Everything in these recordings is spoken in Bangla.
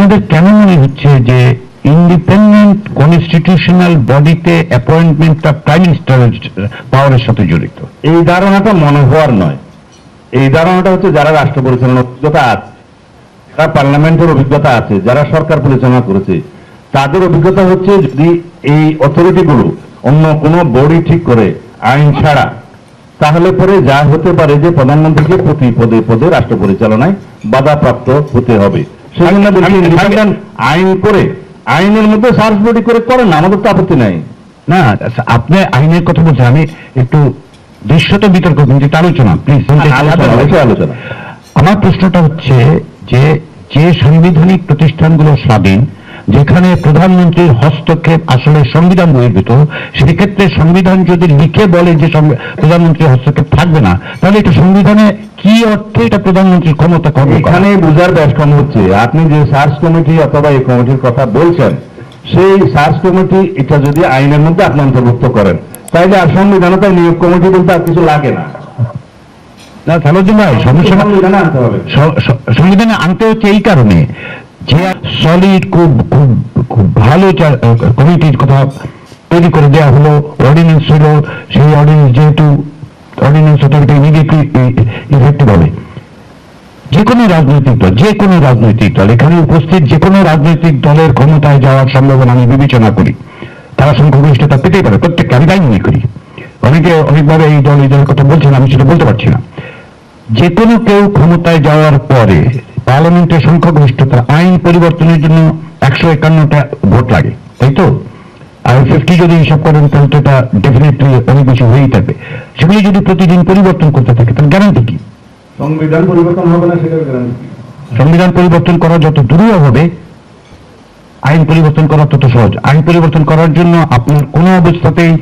আপনাদের কেন মনে হচ্ছে যে ইন্ডিপেন্ডেন্ট কনস্টিটিউশনাল বডিতে অ্যাপয়েন্টমেন্টটা প্রাইম মিনিস্টারের পাওয়ারের সাথে জড়িত? এই ধারণাটা মনে হওয়ার নয়, এই ধারণাটা হচ্ছে যারা রাষ্ট্র পরিচালনার অভিজ্ঞতা আছে, যারা পার্লামেন্টের অভিজ্ঞতা আছে, যারা সরকার পরিচালনা করেছে, তাদের অভিজ্ঞতা হচ্ছে যদি এই অথরিটিগুলো অন্য কোনো বডি ঠিক করে আইন ছাড়া, তাহলে পরে যা হতে পারে যে প্রধানমন্ত্রীকে প্রতি পদে পদে রাষ্ট্র পরিচালনায় বাধাপ্রাপ্ত হতে হবে। সেজন্য বলছি ইন্ডিপেন্ডেন্ট আইন করে আইনের মধ্যে সার্চ বডি করে করেন না, আমাদের তো আপত্তি নাই। না, আপনি আইনের কথা বলছেন, আমি একটু দৃশ্যত বিতর্ক কিন্তু আলোচনা প্লিজ আলোচনা। আমার প্রশ্নটা হচ্ছে যে যে সাংবিধানিক প্রতিষ্ঠানগুলো স্বাধীন, যেখানে প্রধানমন্ত্রীর হস্তক্ষেপ আসলে সংবিধান বহির্ভূত, সেই ক্ষেত্রে সংবিধান যদি লিখে বলে যে প্রধানমন্ত্রীর হস্তক্ষেপ থাকবে না, তাহলে এটা সংবিধানে কি অর্থে এটা প্রধানমন্ত্রীর ক্ষমতা কর্ম? এখানে বুঝার ব্যাসকম হচ্ছে আপনি যে সার্চ কমিটি অথবা এই কমিটির কথা বলছেন, সেই সার্চ কমিটি এটা যদি আইনের মধ্যে আপনি অন্তর্ভুক্ত করেন, তাইলে আর সংবিধানে তাই নিয়োগ কমিটি বলতে আর কিছু লাগে না। না সালাউদ্দিন ভাই, সমস্যা সংবিধানে আনতে হবে। সংবিধানে আনতে হচ্ছে এই কারণে যে সলিড খুব খুব খুব ভালো কমিটির কথা তৈরি করে দেওয়া হলো, অর্ডিন্যান্স হলো, সেই অর্ডিন্যান্স যেহেতু অর্ডিন্যান্স অথরিটি ইমিডিয়েটলি ইফেক্টিভ হবে। যে কোনো রাজনৈতিক দল এখানে উপস্থিত যে কোনো রাজনৈতিক দলের ক্ষমতায় যাওয়ার সম্ভাবনা আমি বিবেচনা করি, তারা সংখ্যাগরিষ্ঠতা পেতেই পারে, প্রত্যেককে আমি তাই মনে করি। অনেকে অনেকভাবে এই দলের কথা বলছেন, আমি সেটা বলতে পারছি না। যে কোনো কেউ ক্ষমতায় যাওয়ার পরে পার্লামেন্টের সংখ্যাগরিষ্ঠতা আইন পরিবর্তনের জন্য 151টা ভোট লাগে, তাই তো? আর 50 যদি হিসাব করেন তাহলে তো এটা ডেফিনেটলি অনেক বেশি হয়েই থাকবে। সেগুলি যদি প্রতিদিন পরিবর্তন করতে থাকে তাহলে গ্যারান্টি কি সংবিধান পরিবর্তন হবে না? সেটার গ্যারান্টি কি? সংবিধান পরিবর্তন করা যত দুরূহ হবে, আইন পরিবর্তন করা তত সহজ। আইন পরিবর্তন করার জন্য আপনার কোনো অবস্থাতেই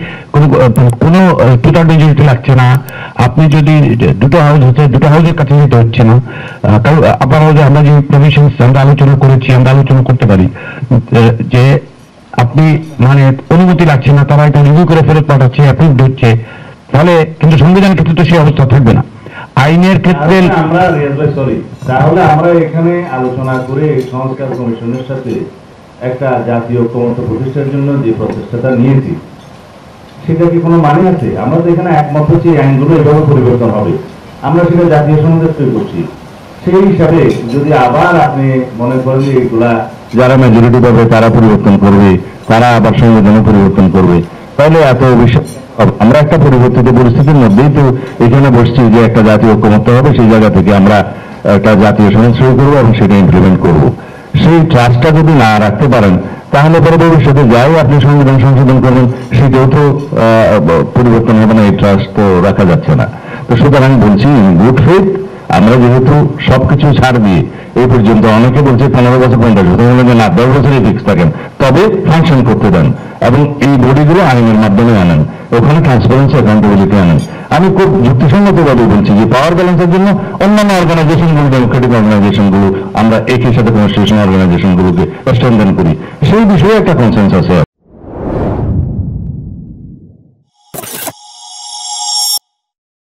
কোনো টুটার মেজরিটি লাগছে না। আপনি যদি দুটো হাউসের কাছে যেতে হচ্ছে না। কারণ আবার আমরা যে প্রভিশনস আমরা আলোচনা করেছি, আমরা আলোচনা করতে পারি যে আপনি মানে অনুমতি লাগছে না, তারা এটা রিভিউ করে ফেরত পাঠাচ্ছে, অ্যাপ্রুভড হচ্ছে। তাহলে কিন্তু সংবিধানের ক্ষেত্রে তো সেই অবস্থা থাকবে না। আইনের ক্ষেত্রে তাহলে আমরা এখানে আলোচনা করে সংস্কার কমিশনের সাথে একটা জাতীয় ঐক্যমত্য প্রতিষ্ঠার জন্য যে প্রচেষ্টাটা নিয়েছি, সেটা কি কোনো মানে আছে? আমরা তো এখানে একমত হচ্ছি আইনগুলো এভাবে পরিবর্তন হবে, আমরা সেটা জাতীয় সমাজে তৈরি করছি। সেই হিসাবে যদি আবার আপনি মনে করেন যে এগুলা যারা মেজরিটি পাবে তারা পরিবর্তন করবে, তারা আবার সংবিধানে পরিবর্তন করবে, তাহলে এত বিষয় আমরা একটা পরিবর্তিত পরিস্থিতির মধ্যেই তো এখানে বসছি যে একটা জাতীয় ঐক্যমত্য হবে, সেই জায়গা থেকে আমরা একটা জাতীয় সনদ শুরু করবো এবং সেটা ইমপ্লিমেন্ট করব। সেই ট্রাস্টটা যদি না রাখতে পারেন, তাহলে পরে ভবিষ্যতে যাই আপনি সংবিধান সংশোধন করবেন, সেটাও তো পরিবর্তন হবে না, এই ট্রাস্ট তো রাখা যাচ্ছে না। তো সুতরাং বলছি গুড ফেথ, আমরা যেহেতু সবকিছু ছাড় দিয়ে এই পর্যন্ত, অনেকে বলছে 15 বছর 50 বছর, না 10 বছরই ফিক্স থাকেন, তবে ফাংশন করতে দেন এবং এই বডিগুলো আইনের মাধ্যমে আনেন, ওখানে ট্রান্সপারেন্সি অ্যাকাউন্টেবিলিটি আনেন। আমি খুব যুক্তিসঙ্গতভাবে বলছি যে পাওয়ার ব্যালেন্সের জন্য অন্যান্য অর্গানাইজেশনগুলো, ডেমোক্রেটিক অর্গানাইজেশনগুলো আমরা একই সাথে কনস্টিটিউশনাল অর্গানাইজেশনগুলোকে স্ট্রেনথেন করি, সেই বিষয়ে একটা কনসেন্সাস আছে।